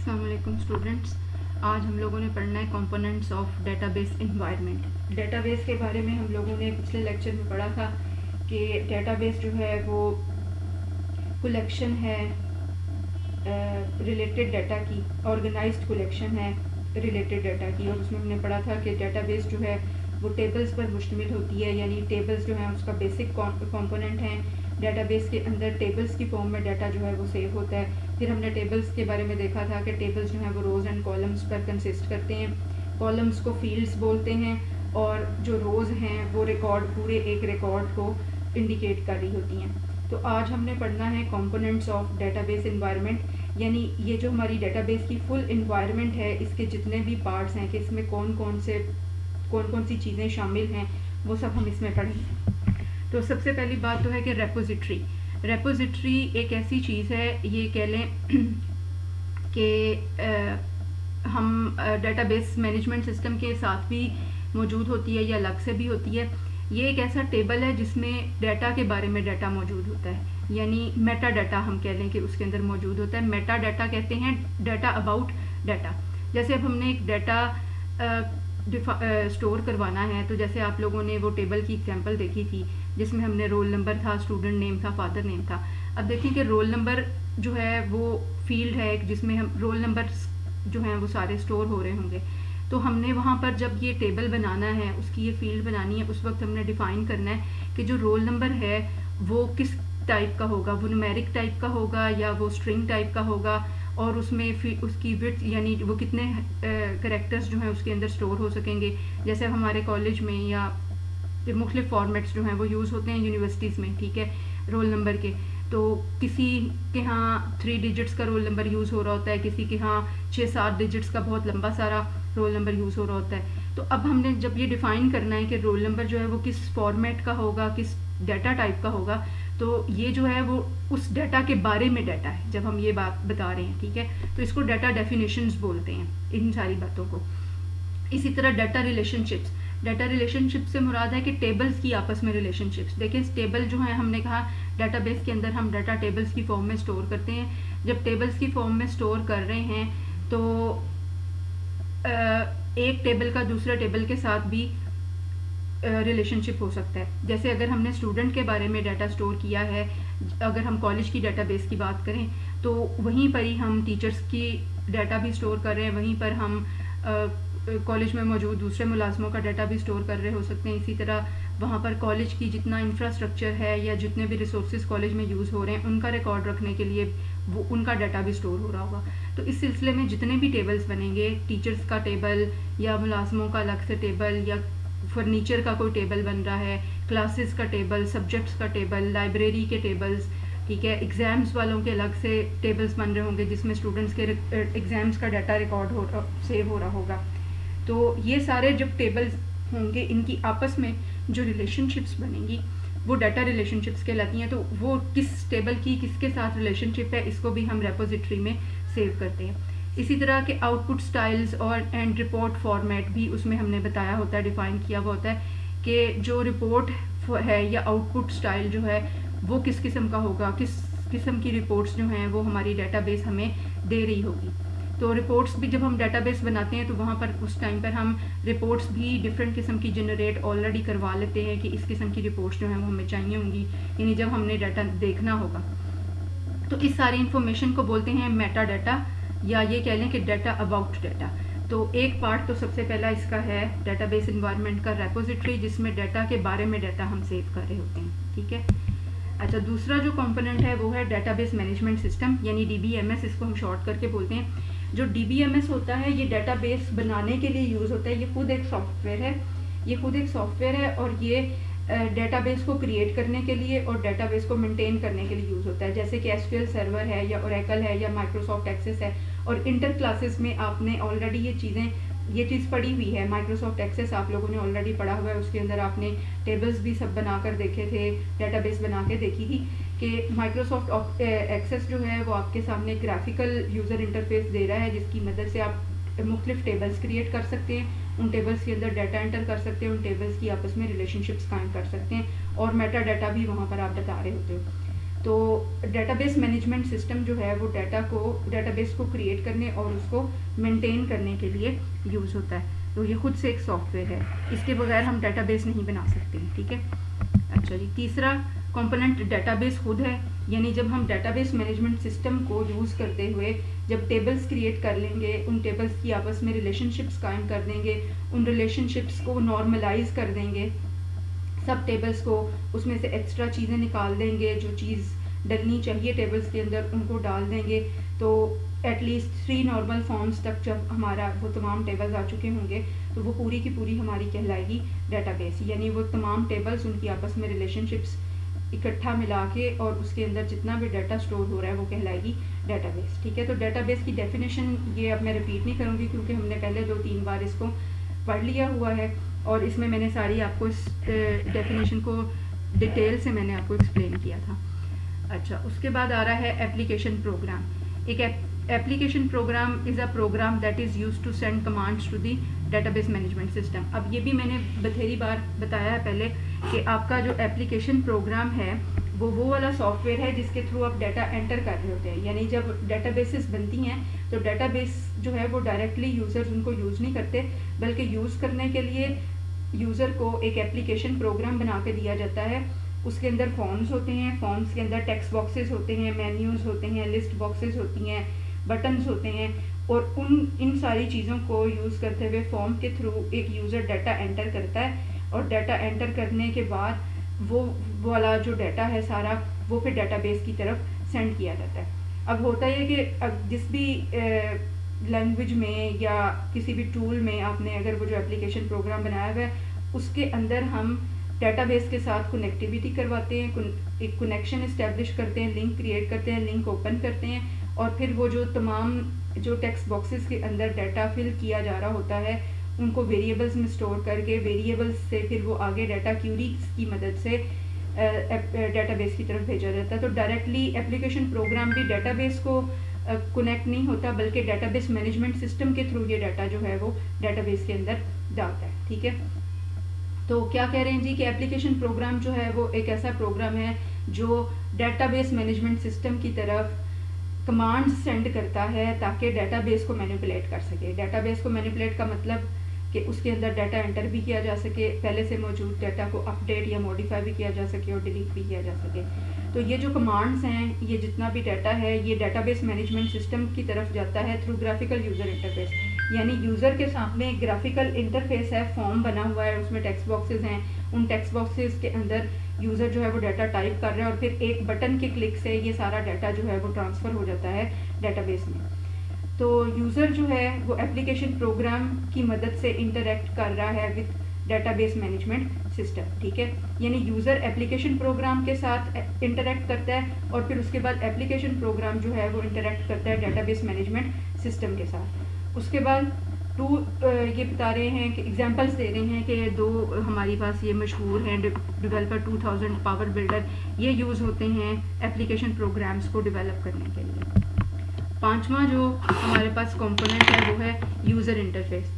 السلام علیکم اسٹوڈنٹس. آج ہم لوگوں نے پڑھنا ہے components of data base environment. Data base کے بارے میں ہم لوگوں نے پچھلے لیکچر میں پڑھا تھا کہ ڈیٹا بیس جو ہے وہ کلیکشن ہے ریلیٹڈ ڈیٹا کی، آرگنائزڈ کلیکشن ہے ریلیٹڈ ڈیٹا کی، اور اس میں ہم نے پڑھا تھا کہ ڈیٹا بیس جو ہے وہ ٹیبلز پر مشتمل ہوتی ہے، یعنی ٹیبلز جو ہیں اس کا بیسک کمپوننٹ ہیں. ڈیٹا بیس کے اندر ٹیبلز کی فارم میں ڈیٹا جو ہے وہ سیو ہوتا ہے. پھر ہم نے ٹیبلز کے بارے میں دیکھا تھا کہ ٹیبلز جو ہیں وہ روز اینڈ کالمز پر کنسسٹ کرتے ہیں. کالمز کو فیلڈز بولتے ہیں اور جو روز ہیں وہ ریکارڈ، پورے ایک ریکارڈ کو انڈیکیٹ کر رہی ہوتی ہیں. تو آج ہم نے پڑھنا ہے components of data base environment, یعنی یہ جو ہماری ڈیٹا بیس کی فل انوائرمنٹ ہے، اس کے جتنے بھی پارٹس ہیں کہ اس میں کون کون سی چیزیں شامل ہیں وہ سب ہم اس میں پڑھیں گے. تو سب سے پہلی بات تو ہے کہ ریپوزیٹری ایک ایسی چیز ہے، یہ کہہ لیں کہ ہم ڈیٹا بیس مینجمنٹ سسٹم کے ساتھ بھی موجود ہوتی ہے یا الگ سے بھی ہوتی ہے. یہ ایک ایسا ٹیبل ہے جس میں ڈیٹا کے بارے میں ڈیٹا موجود ہوتا ہے، یعنی میٹا ڈیٹا ہم کہہ لیں کہ اس کے اندر موجود ہوتا ہے. میٹا ڈیٹا کہتے ہیں ڈیٹا اباؤٹ ڈیٹا. جیسے اب ہم نے ایک ڈیٹا اسٹور کروانا ہے، تو جیسے آپ لوگوں نے وہ ٹیبل کی ایگزامپل دیکھی تھی جس میں ہم نے رول نمبر تھا، اسٹوڈنٹ نیم تھا، فادر نیم تھا. اب دیکھیں کہ رول نمبر جو ہے وہ فیلڈ ہے جس میں ہم رول نمبر جو ہیں وہ سارے اسٹور ہو رہے ہوں گے. تو ہم نے وہاں پر جب یہ ٹیبل بنانا ہے، اس کی یہ فیلڈ بنانی ہے، اس وقت ہم نے ڈیفائن کرنا ہے کہ جو رول نمبر ہے وہ کس ٹائپ کا ہوگا، وہ نومیرک ٹائپ کا ہوگا یا وہ اسٹرنگ ٹائپ کا ہوگا، اور اس میں اس کی وڈتھ یعنی وہ کتنے کریکٹرز جو ہیں اس کے اندر اسٹور ہو سکیں گے. جیسے ہمارے کالج میں یا مختلف فارمیٹس جو ہیں وہ یوز ہوتے ہیں یونیورسٹیز میں، ٹھیک ہے، رول نمبر کے. تو کسی کے ہاں 3 ڈیجٹس کا رول نمبر یوز ہو رہا ہوتا ہے، کسی کے ہاں 6-7 ڈیجٹس کا بہت لمبا سارا رول نمبر یوز ہو رہا ہوتا ہے. تو اب ہم نے جب یہ ڈیفائن کرنا ہے کہ رول نمبر جو ہے وہ کس فارمیٹ کا ہوگا، کس ڈیٹا ٹائپ کا ہوگا، تو یہ جو ہے وہ اس ڈیٹا کے بارے میں ڈیٹا ہے جب ہم یہ بات بتا رہے ہیں، ٹھیک ہے. تو اس کو ڈیٹا ڈیفینیشنز بولتے ہیں ان ساری باتوں کو. اسی طرح ڈیٹا ریلیشن شپ سے مراد ہے کہ ٹیبلز کی آپس میں ریلیشن شپس. دیکھیں ٹیبل جو ہیں ہم نے کہا ڈیٹا بیس کے اندر ہم ڈیٹا ٹیبلز کی فارم میں سٹور کرتے ہیں. جب ٹیبلز کی فارم میں سٹور کر رہے ہیں تو ایک ٹیبل کا دوسرے ٹیبل کے ساتھ بھی ریلیشن شپ ہو سکتا ہے. جیسے اگر ہم نے اسٹوڈنٹ کے بارے میں ڈیٹا سٹور کیا ہے، اگر ہم کالج کی ڈیٹا بیس کی بات کریں تو وہیں پر ہی ہم ٹیچرز کی ڈیٹا بھی سٹور کر رہے ہیں، وہیں پر ہم کالج میں موجود دوسرے ملازموں کا ڈیٹا بھی سٹور کر رہے ہو سکتے ہیں. اسی طرح وہاں پر کالج کی جتنا انفراسٹرکچر ہے یا جتنے بھی ریسورسز کالج میں یوز ہو رہے ہیں ان کا ریکارڈ رکھنے کے لیے وہ ان کا ڈیٹا بھی سٹور ہو رہا ہوگا. تو اس سلسلے میں جتنے بھی ٹیبلز بنیں گے، ٹیچرز کا ٹیبل یا ملازموں کا الگ سے ٹیبل، یا فرنیچر کا کوئی ٹیبل بن رہا ہے، کلاسز کا ٹیبل، سبجیکٹس کا ٹیبل، لائبریری کے ٹیبلز، ٹھیک ہے، ایگزامز والوں کے الگ سے ٹیبلز بن رہے ہوں گے جس میں اسٹوڈنٹس کے ایگزامز کا ڈیٹا ریکارڈ سیو ہو رہا ہوگا. تو یہ سارے جب ٹیبلز ہوں گے ان کی آپس میں جو ریلیشن شپس بنیں گی وہ ڈیٹا ریلیشن شپس کہلاتی ہیں. تو وہ کس ٹیبل کی کس کے ساتھ ریلیشن شپ ہے اس کو بھی ہم ریپوزیٹری میں سیو کرتے ہیں. اسی طرح کے آؤٹ پٹ سٹائلز اور اینڈ رپورٹ فارمیٹ بھی اس میں ہم نے بتایا ہوتا ہے، ڈیفائن کیا ہوا ہوتا ہے کہ جو رپورٹ ہے یا آؤٹ پٹ سٹائل جو ہے وہ کس قسم کا ہوگا، کس قسم کی رپورٹس جو ہیں وہ ہماری ڈیٹا بیس ہمیں دے رہی ہوگی. تو رپورٹس بھی جب ہم ڈیٹا بیس بناتے ہیں تو وہاں پر اس ٹائم پر ہم رپورٹس بھی ڈفرینٹ قسم کی جنریٹ آلریڈی کروا لیتے ہیں کہ اس قسم کی رپورٹس جو ہیں وہ ہمیں چاہیے ہوں گی، یعنی جب ہم نے ڈیٹا دیکھنا ہوگا. تو اس ساری انفارمیشن کو بولتے ہیں میٹا ڈیٹا، یا یہ کہہ لیں کہ ڈیٹا اباؤٹ ڈیٹا. تو ایک پارٹ تو سب سے پہلا اس کا ہے ڈیٹا بیس انوائرمنٹ کا ریپوزیٹری، جس میں ڈیٹا کے بارے میں ڈیٹا ہم سیو کر رہے ہوتے ہیں، ٹھیک ہے. اچھا، دوسرا جو کمپوننٹ ہے وہ ہے ڈیٹا بیس مینجمنٹ سسٹم، یعنی ڈی بی ایم ایس، اس کو ہم شارٹ کر کے بولتے ہیں. جو ڈی بی ایم ایس ہوتا ہے یہ ڈیٹا بیس بنانے کے لیے یوز ہوتا ہے. یہ خود ایک سافٹ ویئر ہے اور یہ ڈیٹا بیس کو کریٹ کرنے کے لیے اور ڈیٹا بیس کو مینٹین کرنے کے لیے یوز ہوتا ہے. جیسے کہ ایس کیو ایل سرور ہے یا اوریکل ہے یا مائکروسافٹ ایکسیس ہے. اور انٹر کلاسز میں آپ نے آلریڈی یہ چیز پڑھی ہوئی ہے. مائکروسافٹ ایکسیس آپ لوگوں نے آلریڈی پڑھا ہوا ہے، اس کے اندر آپ نے ٹیبلز بھی سب بنا کر دیکھے تھے، ڈیٹا بیس بنا کے دیکھی تھی کہ مائکروسافٹ ایکسیس جو ہے وہ آپ کے سامنے گرافیکل یوزر انٹرفیس دے رہا ہے جس کی مدد سے آپ مختلف ٹیبلز کریٹ کر سکتے ہیں، ان ٹیبلز کے اندر ڈیٹا انٹر کر سکتے ہیں، ان ٹیبلز کی آپس میں ریلیشن شپس قائم کر سکتے ہیں، اور میٹا ڈیٹا بھی وہاں پر آپ بتا رہے ہوتے ہو. تو ڈیٹا بیس مینجمنٹ سسٹم جو ہے وہ ڈیٹا بیس کو کریٹ کرنے اور اس کو مینٹین کرنے کے لیے یوز ہوتا ہے. تو یہ خود سے ایک سافٹ ویئر ہے, اس کے بغیر ہم ڈیٹا بیس نہیں بنا سکتے ہیں, ٹھیک ہے. اچھا جی, تیسرا کمپوننٹ ڈیٹا بیس خود ہے, یعنی جب ہم ڈیٹا بیس مینجمنٹ سسٹم کو یوز کرتے ہوئے جب ٹیبلز کریٹ کر لیں گے, ان ٹیبلز کی آپس میں ریلیشن شپس قائم کر دیں گے, ان ریلیشن شپس کو نارملائز کر دیں گے, سب ٹیبلز کو اس میں سے ایکسٹرا چیزیں نکال دیں گے, جو چیز ڈلنی چاہیے ٹیبلز کے اندر ان کو ڈال دیں گے, تو ایٹ لیسٹ 3 نارمل فارمز تک جب ہمارا وہ تمام ٹیبلز آ چکے ہوں گے تو وہ پوری کی پوری ہماری کہلائے گی ڈیٹا بیس, یعنی وہ تمام ٹیبلز ان کی آپس میں ریلیشن شپس اکٹھا ملا کے اور اس کے اندر جتنا بھی ڈیٹا اسٹور ہو رہا ہے وہ کہلائے گی ڈیٹا بیس, ٹھیک ہے. تو ڈیٹا بیس کی ڈیفینیشن یہ اب میں ریپیٹ نہیں کروں گی کیونکہ ہم نے پہلے 2-3 بار اس کو پڑھ لیا ہوا ہے, اور اس میں نے ساری آپ کو اس ڈیفینیشن کو ڈیٹیل سے میں نے آپ کو ایکسپلین کیا تھا. اچھا, اس کے بعد آ رہا ہے ایپلیکیشن پروگرام. ایک application program is a program that is use to send commands to the database management system. اب یہ بھی میں نے بتھیری بار بتایا ہے پہلے کہ آپ کا جو ایپلیکیشن پروگرام ہے وہ والا سافٹ ویئر ہے جس کے تھرو آپ ڈیٹا انٹر کر رہے ہوتے ہیں. یعنی جب ڈیٹا بیسز بنتی ہیں تو ڈیٹا بیس جو ہے وہ ڈائریکٹلی یوزرز ان کو یوز نہیں کرتے, بلکہ یوز کرنے کے لیے یوزر کو ایک ایپلیکیشن پروگرام بنا کے دیا جاتا ہے. اس کے اندر فارمز ہوتے ہیں, فارمز کے اندر ٹیکسٹ باکسز ہوتے ہیں, مینیوز ہوتے ہیں, لسٹ باکسز ہوتی ہیں, بٹنز ہوتے ہیں, اور ان ساری چیزوں کو یوز کرتے ہوئے فارم کے تھرو ایک یوزر ڈیٹا انٹر کرتا ہے, اور ڈیٹا انٹر کرنے کے بعد وہ والا جو ڈیٹا ہے سارا وہ پھر ڈیٹا بیس کی طرف سینڈ کیا جاتا ہے. اب ہوتا ہے کہ جس بھی لینگویج میں یا کسی بھی ٹول میں آپ نے اگر وہ جو ایپلیکیشن پروگرام بنایا ہوا ہے اس کے اندر ہم ڈیٹا بیس کے ساتھ کنیکٹیویٹی کرواتے ہیں, ایک کنیکشن اسٹیبلش کرتے ہیں, لنک کریٹ کرتے ہیں, لنک اوپن کرتے ہیں, اور پھر وہ جو تمام جو ٹیکسٹ باکسز کے اندر ڈیٹا فل کیا جا رہا ہوتا ہے ان کو ویریبلز میں اسٹور کر کے ویریبلز سے پھر وہ آگے ڈیٹا کیوریز کی مدد سے ڈیٹا بیس کی طرف بھیجا جاتا ہے. تو ڈائریکٹلی ایپلیکیشن پروگرام بھی ڈیٹا بیس کو کنیکٹ نہیں ہوتا, بلکہ ڈیٹا بیس مینجمنٹ سسٹم کے تھرو یہ ڈیٹا جو ہے وہ ڈیٹا بیس کے اندر ڈالتا ہے, ٹھیک ہے. تو کیا کہہ رہے ہیں جی کہ ایپلیکیشن پروگرام جو ہے وہ ایک ایسا پروگرام ہے جو ڈیٹا بیس مینجمنٹ سسٹم کی طرف کمانڈ سینڈ کرتا ہے تاکہ ڈیٹا بیس کو مینیپولیٹ کر سکے. ڈیٹا بیس کو مینیپولیٹ کا مطلب کہ اس کے اندر ڈیٹا انٹر بھی کیا جا سکے, پہلے سے موجود ڈیٹا کو اپڈیٹ یا موڈیفائی بھی کیا جا سکے اور ڈیلیٹ بھی کیا جا سکے. تو یہ جو کمانڈس ہیں, یہ جتنا بھی ڈیٹا ہے یہ ڈیٹا بیس مینجمنٹ سسٹم کی طرف جاتا ہے تھرو گرافیکل یوزر انٹرفیس. یعنی یوزر کے سامنے گرافیکل انٹرفیس ہے, فارم بنا ہوا ہے, اس میں ٹیکسٹ باکسز ہیں, ان ٹیکسٹ باکسز کے اندر یوزر جو ہے وہ ڈیٹا ٹائپ کر رہا ہے اور پھر ایک بٹن کے کلک سے یہ سارا ڈیٹا جو ہے وہ ٹرانسفر ہو جاتا ہے ڈیٹا بیس میں. تو یوزر جو ہے وہ ایپلیکیشن پروگرام کی مدد سے انٹریکٹ کر رہا ہے with data base management system, ٹھیک ہے. یعنی یوزر ایپلیکیشن پروگرام کے ساتھ انٹریکٹ کرتا ہے اور پھر اس کے بعد ایپلیکیشن پروگرام جو ہے وہ انٹریکٹ کرتا ہے ڈیٹا بیس مینجمنٹ سسٹم کے ساتھ. اس کے بعد یہ بتا رہے ہیں کہ ایگزامپلس دے رہے ہیں کہ 2 ہماری پاس یہ مشہور ہیں ڈیولپر 2000 پاور بلڈر, یہ یوز ہوتے ہیں ایپلیکیشن پروگرامس کو ڈیولپ کرنے کے لیے. 5واں جو ہمارے پاس کمپوننٹ ہے وہ ہے یوزر انٹرفیس.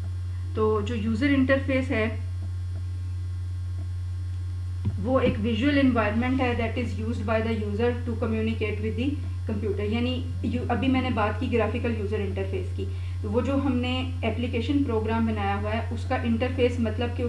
تو جو یوزر انٹرفیس ہے وہ ایک ویژول انوائرمنٹ ہے that is used by the user to communicate with the computer. یعنی ابھی میں نے بات کی گرافیکل یوزر انٹرفیس کی, تو وہ جو ہم نے ایپلیکیشن پروگرام بنایا ہوا ہے اس کا انٹرفیس مطلب کہ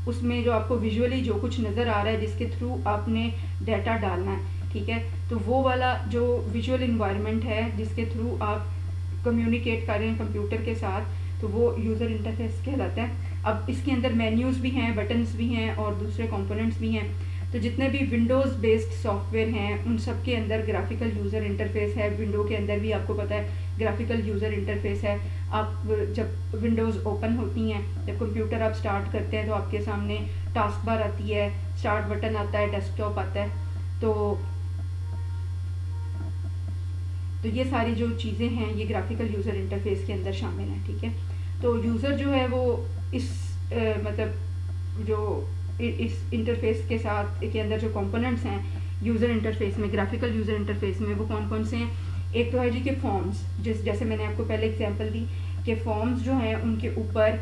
اس میں جو آپ کو ویژولی جو کچھ نظر آ رہا ہے جس کے تھرو آپ نے ڈیٹا ڈالنا ہے, ٹھیک ہے. تو وہ والا جو ویژول انوائرمنٹ ہے جس کے تھرو آپ کمیونیکیٹ کر رہے ہیں کمپیوٹر کے ساتھ, تو وہ یوزر انٹرفیس کہلاتا ہے. اب اس کے اندر مینیوز بھی ہیں, بٹنز بھی ہیں اور دوسرے کمپوننٹس بھی ہیں. تو جتنے بھی ونڈوز بیسڈ سافٹ ویئر ہیں ان سب کے اندر گرافیکل یوزر انٹرفیس ہے. ونڈو کے اندر بھی آپ کو پتہ ہے گرافیکل یوزر انٹرفیس ہے. آپ جب ونڈوز اوپن ہوتی ہیں, جب کمپیوٹر آپ سٹارٹ کرتے ہیں تو آپ کے سامنے ٹاسک بار آتی ہے, سٹارٹ بٹن آتا ہے, ڈیسک ٹاپ آتا ہے. تو یہ ساری جو چیزیں ہیں یہ گرافیکل یوزر انٹرفیس کے اندر شامل ہیں, ٹھیک ہے. تو یوزر جو ہے وہ اس مطلب جو اس انٹرفیس کے ساتھ کے اندر جو کمپوننٹس ہیں یوزر انٹرفیس میں, گرافیکل یوزر انٹرفیس میں, وہ کون کون سے ہیں. ایک تو ہے جی کہ فارمز, جیسے میں نے آپ کو پہلے اگزامپل دی کہ فارمز جو ہیں ان کے اوپر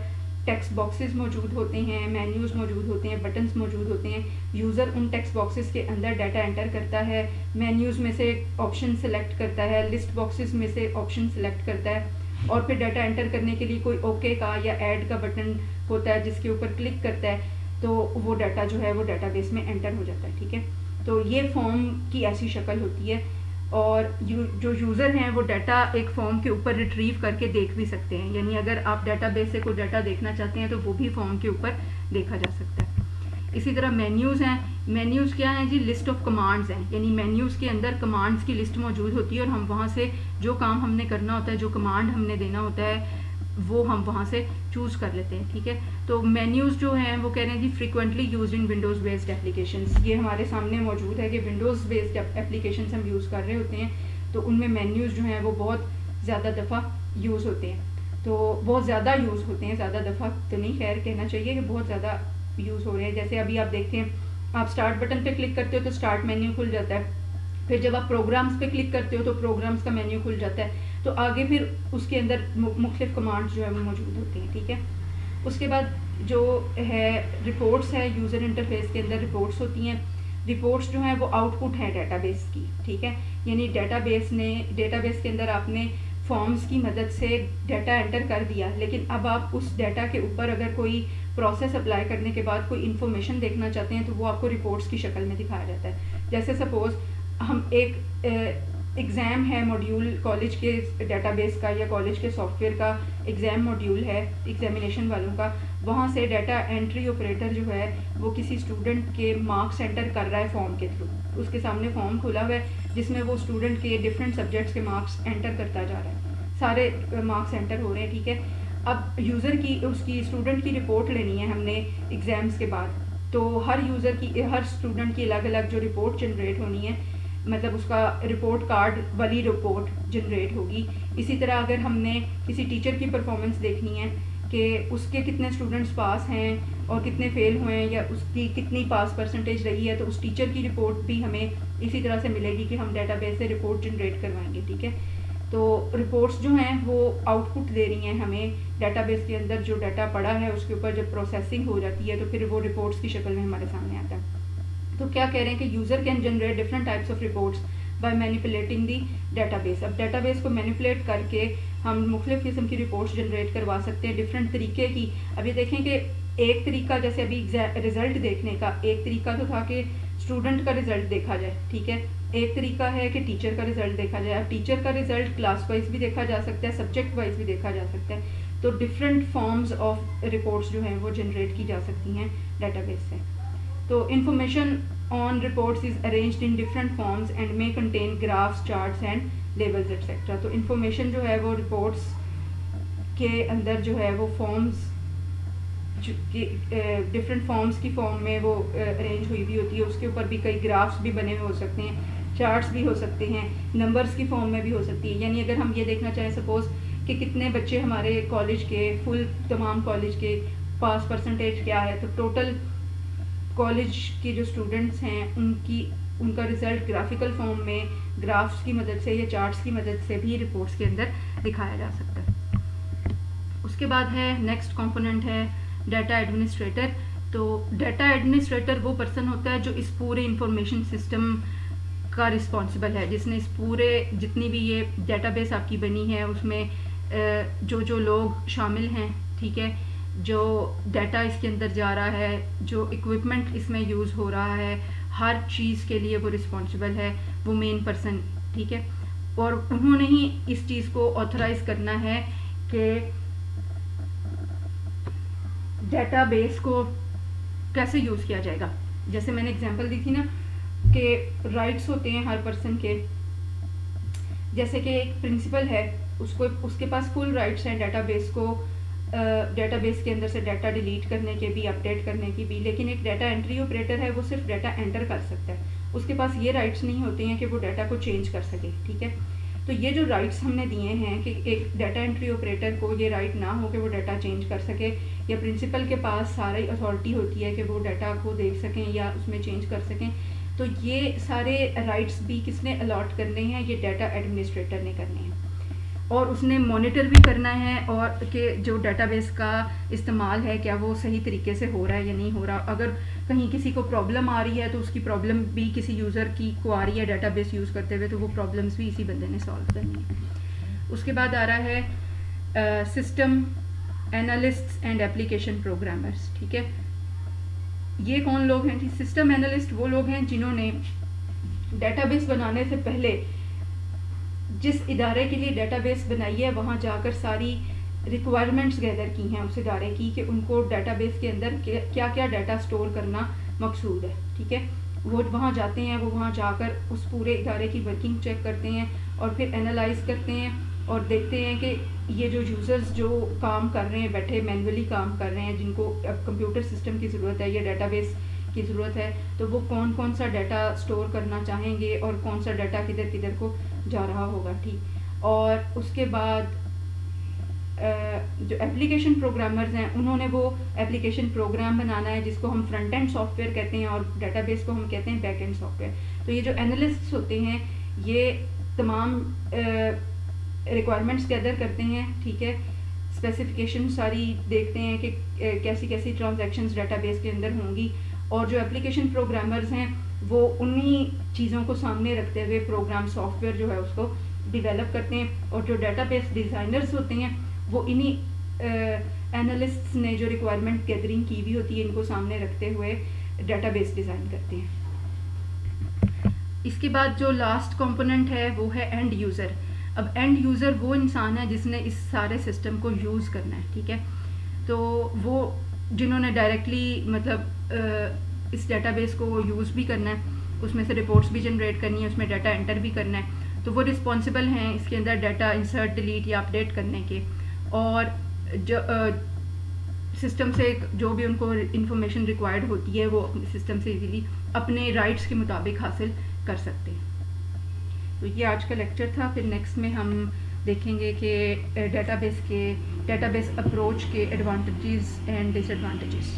ٹیکسٹ باکسز موجود ہوتے ہیں، مینیوز موجود ہوتے ہیں، بٹنز موجود ہوتے ہیں. یوزر ان ٹیکسٹ باکسز کے اندر ڈیٹا انٹر کرتا ہے، مینیوز میں سے آپشن سلیکٹ کرتا ہے، لسٹ باکسز میں سے آپشن سلیکٹ کرتا ہے، اور پھر ڈیٹا انٹر کرنے کے لیے کوئی اوکے کا یا ایڈ کا بٹن ہوتا ہے جس کے اوپر کلک کرتا ہے تو وہ ڈیٹا جو ہے وہ ڈیٹا بیس میں انٹر ہو جاتا ہے. ٹھیک ہے، تو یہ فارم کی ایسی شکل ہوتی ہے. اور جو یوزر ہیں وہ ڈیٹا ایک فارم کے اوپر ریٹریو کر کے دیکھ بھی سکتے ہیں، یعنی اگر آپ ڈیٹا بیس سے کوئی ڈیٹا دیکھنا چاہتے ہیں تو وہ بھی فارم کے اوپر دیکھا جا سکتا ہے. اسی طرح مینیوز ہیں. مینیوز کیا ہیں جی؟ لسٹ آف کمانڈز ہیں، یعنی مینیوز کے اندر کمانڈز کی لسٹ موجود ہوتی ہے اور ہم وہاں سے جو کام ہم نے کرنا ہوتا ہے، جو کمانڈ ہم نے دینا ہوتا ہے وہ ہم وہاں سے چوز کر لیتے ہیں. ٹھیک ہے، تو مینیوز جو ہیں وہ کہہ رہے ہیں جی frequently used in windows based applications. یہ ہمارے سامنے موجود ہے کہ ونڈوز بیسڈ اپلیکیشنز ہم یوز کر رہے ہوتے ہیں تو ان میں مینیوز جو ہیں وہ بہت زیادہ دفعہ یوز ہوتے ہیں. تو بہت زیادہ یوز ہوتے ہیں، زیادہ دفعہ تو نہیں، خیر کہنا چاہیے کہ بہت زیادہ یوز ہو رہے ہیں. جیسے ابھی آپ دیکھتے ہیں، آپ اسٹارٹ بٹن پہ کلک کرتے ہو تو اسٹارٹ مینیو کھل جاتا ہے، پھر جب آپ پروگرامز پہ کلک کرتے ہو تو پروگرامز کا مینیو کھل جاتا ہے. تو آگے پھر اس کے اندر مختلف کمانڈز جو ہے وہ موجود ہوتی ہیں. ٹھیک ہے، اس کے بعد جو ہے رپورٹس ہے، یوزر انٹرفیس کے اندر رپورٹس ہوتی ہیں. رپورٹس جو ہیں وہ آؤٹ پٹ ہے ڈیٹا بیس کی. ٹھیک ہے، یعنی ڈیٹا بیس کے اندر آپ نے فارمز کی مدد سے ڈیٹا انٹر کر دیا، لیکن اب آپ اس ڈیٹا کے اوپر اگر کوئی پروسیس اپلائی کرنے کے بعد کوئی انفارمیشن دیکھنا چاہتے ہیں تو وہ آپ کو رپورٹس کی شکل میں دکھایا جاتا ہے. جیسے سپوز ہم ایک ایگزام ہے موڈیول کالج کے ڈیٹا بیس کا یا کالج کے سافٹ ویئر کا ایگزام موڈیول ہے ایگزامینیشن والوں کا، وہاں سے ڈیٹا انٹری آپریٹر جو ہے وہ کسی اسٹوڈنٹ کے مارکس انٹر کر رہا ہے فارم کے تھرو. اس کے سامنے فارم کھلا ہوا ہے جس میں وہ اسٹوڈنٹ کے ڈفرینٹ سبجیکٹس کے مارکس انٹر کرتا جا رہا ہے، سارے مارکس انٹر ہو رہے ہیں. ٹھیک ہے، اب یوزر کی اس کی اسٹوڈنٹ کی رپورٹ لینی ہے ہم نے ایگزامس کے بعد، تو ہر یوزر کی ہر اسٹوڈنٹ کی الگ الگ جو رپورٹ جنریٹ ہونی ہے، مطلب اس کا رپورٹ کارڈ والی رپورٹ جنریٹ ہوگی. اسی طرح اگر ہم نے کسی ٹیچر کی پرفارمنس دیکھنی ہے کہ اس کے کتنے اسٹوڈنٹس پاس ہیں اور کتنے فیل ہوئے ہیں یا اس کی کتنی پاس پرسنٹیج رہی ہے، تو اس ٹیچر کی رپورٹ بھی ہمیں اسی طرح سے ملے گی کہ ہم ڈیٹا بیس سے رپورٹ جنریٹ کروائیں گے. ٹھیک ہے، تو رپورٹس جو ہیں وہ آؤٹ پٹ دے رہی ہیں ہمیں ڈیٹا بیس کے اندر. جو ڈیٹا پڑا ہے اس کے اوپر جب پروسیسنگ ہو جاتی ہے تو پھر وہ رپورٹس کی شکل میں ہمارے سامنے آتا ہے. تو کیا کہہ رہے ہیں کہ user can generate different types of reports by manipulating the data base. اب ڈیٹا بیس کو مینیپولیٹ کر کے ہم مختلف قسم کی رپورٹس جنریٹ کروا سکتے ہیں ڈفرینٹ طریقے کی. ابھی دیکھیں کہ ایک طریقہ جیسے ابھی رزلٹ دیکھنے کا ایک طریقہ تو تھا کہ اسٹوڈنٹ کا رزلٹ دیکھا جائے. ٹھیک ہے، ایک طریقہ ہے کہ ٹیچر کا رزلٹ دیکھا جائے. اب ٹیچر کا رزلٹ کلاس وائز بھی دیکھا جا سکتا ہے، سبجیکٹ وائز بھی دیکھا جا سکتا ہے. تو ڈفرینٹ فارمز آف رپورٹس جو ہیں وہ جنریٹ کی جا سکتی ہیں ڈیٹا بیس سے. تو information on reports is arranged in different forms and may contain graphs, charts and labels etc. تو انفارمیشن جو ہے وہ رپورٹس کے اندر جو ہے وہ فارمز ڈفرینٹ فارمز کی فارم میں وہ ارینج ہوئی بھی ہوتی ہے. اس کے اوپر بھی کئی گرافس بھی بنے ہوئے ہو سکتے ہیں، چارٹس بھی ہو سکتے ہیں، نمبرز کی فارم میں بھی ہو سکتی ہے. یعنی اگر ہم یہ دیکھنا چاہیں سپوز کہ کتنے بچے ہمارے کالج کے تمام کالج کے پاس پرسنٹیج کیا ہے، تو ٹوٹل کالج کے جو اسٹوڈنٹس ہیں ان کا رزلٹ گرافیکل فارم میں گرافس کی مدد سے یا چارٹس کی مدد سے بھی رپورٹس کے اندر دکھایا جا سکتا ہے. اس کے بعد ہے نیکسٹ کمپوننٹ ہے ڈیٹا ایڈمنسٹریٹر. تو ڈیٹا ایڈمنسٹریٹر وہ پرسن ہوتا ہے جو اس پورے انفارمیشن سسٹم کا رسپانسبل ہے، جس نے اس پورے جتنی بھی یہ ڈیٹا بیس آپ کی بنی ہے اس میں جو لوگ شامل ہیں، ٹھیک ہے، جو ڈیٹا اس کے اندر جا رہا ہے، جو اکوپمنٹ اس میں یوز ہو رہا ہے، ہر چیز کے لیے وہ رسپانسبل ہے، وہ مین پرسن. ٹھیک ہے، اور انہوں نے ہی اس چیز کو آتھرائز کرنا ہے کہ ڈیٹا بیس کو کیسے یوز کیا جائے گا. جیسے میں نے اگزامپل دی تھی نا کہ رائٹس ہوتے ہیں ہر پرسن کے. جیسے کہ ایک پرنسپل ہے، اس کے پاس فل رائٹس ہیں ڈیٹا بیس کے اندر سے ڈیٹا ڈیلیٹ کرنے کے بھی، اپڈیٹ کرنے کی بھی. لیکن ایک ڈیٹا انٹری آپریٹر ہے، وہ صرف ڈیٹا انٹر کر سکتا ہے، اس کے پاس یہ رائٹس نہیں ہوتے ہیں کہ وہ ڈیٹا کو چینج کر سکے. ٹھیک ہے، تو یہ جو رائٹس ہم نے دیے ہیں کہ ایک ڈیٹا انٹری آپریٹر کو یہ رائٹ نہ ہو کہ وہ ڈیٹا چینج کر سکے، یا پرنسپل کے پاس ساری اتھارٹی ہوتی ہے کہ وہ ڈیٹا کو دیکھ سکیں یا اس میں چینج کر سکیں. تو یہ سارے رائٹس بھی کس نے الاٹ کرنے ہیں؟ یہ ڈیٹا ایڈمنسٹریٹر نے کرنے ہیں. اور اس نے مانیٹر بھی کرنا ہے اور کہ جو ڈیٹا بیس کا استعمال ہے کیا وہ صحیح طریقے سے ہو رہا ہے یا نہیں ہو رہا. اگر کہیں کسی کو پرابلم آ رہی ہے تو اس کی پرابلم بھی کسی یوزر کو آ رہی ہے ڈیٹا بیس یوز کرتے ہوئے تو وہ پرابلمس بھی اسی بندے نے سالو کرنی ہے. اس کے بعد آ رہا ہے system analysts and application programmers. ٹھیک ہے, یہ کون لوگ ہیں؟ سسٹم اینالسٹ وہ لوگ ہیں جنہوں نے ڈیٹا بیس بنانے سے پہلے جس ادارے کے لیے ڈیٹا بیس بنائی ہے وہاں جا کر ساری ریکوائرمنٹس گیدر کی ہیں اس ادارے کی کہ ان کو ڈیٹا بیس کے اندر کیا کیا ڈیٹا سٹور کرنا مقصود ہے. ٹھیک ہے, وہ وہاں جاتے ہیں, وہ وہاں جا کر اس پورے ادارے کی ورکنگ چیک کرتے ہیں اور پھر انالائز کرتے ہیں اور دیکھتے ہیں کہ یہ جو یوزرز جو کام کر رہے ہیں, بیٹھے مینولی کام کر رہے ہیں, جن کو اب کمپیوٹر سسٹم کی ضرورت ہے یا ڈیٹا بیس کی ضرورت ہے, تو وہ کون کون سا ڈیٹا سٹور کرنا چاہیں گے اور کون سا ڈیٹا کدھر کدھر کو جا رہا ہوگا. ٹھیک, اور اس کے بعد جو اپلیکیشن پروگرامرز ہیں انہوں نے وہ اپلیکیشن پروگرام بنانا ہے جس کو ہم فرنٹ اینڈ سافٹ ویئر کہتے ہیں اور ڈیٹا بیس کو ہم کہتے ہیں بیک اینڈ سافٹ ویئر. تو یہ جو اینالسٹس ہوتے ہیں یہ تمام ریکوائرمنٹس گیدر کرتے ہیں. ٹھیک ہے, اسپیسیفکیشن ساری دیکھتے ہیں کہ کیسی کیسی ٹرانزیکشنز ڈیٹا بیس کے اندر ہوں گی, اور جو اپلیکیشن پروگرامرز ہیں وہ انہی چیزوں کو سامنے رکھتے ہوئے پروگرام سافٹ ویئر جو ہے اس کو ڈیولپ کرتے ہیں, اور جو ڈیٹا بیس ڈیزائنرز ہوتے ہیں وہ انہی اینالسٹس نے جو ریکوائرمنٹ گیدرنگ کی ہوئی ہوتی ہے ان کو سامنے رکھتے ہوئے ڈیٹا بیس ڈیزائن کرتے ہیں. اس کے بعد جو لاسٹ کمپوننٹ ہے وہ ہے اینڈ یوزر. اب اینڈ یوزر وہ انسان ہے جس نے اس سارے سسٹم کو یوز کرنا ہے. ٹھیک ہے, تو وہ جنہوں نے ڈائریکٹلی مطلب اس ڈیٹا بیس کو یوز بھی کرنا ہے, اس میں سے رپورٹس بھی جنریٹ کرنی ہے, اس میں ڈیٹا انٹر بھی کرنا ہے, تو وہ رسپانسبل ہیں اس کے اندر ڈیٹا انسرٹ ڈیلیٹ یا اپڈیٹ کرنے کے, اور جو سسٹم سے جو بھی ان کو انفارمیشن ریکوائرڈ ہوتی ہے وہ سسٹم سے ایزیلی اپنے رائٹس کے مطابق حاصل کر سکتے ہیں. تو یہ آج کا لیکچر تھا. پھر نیکسٹ میں ہم دیکھیں گے کہ ڈیٹا بیس اپروچ کے ایڈوانٹیجز اینڈ ڈس ایڈوانٹیجز.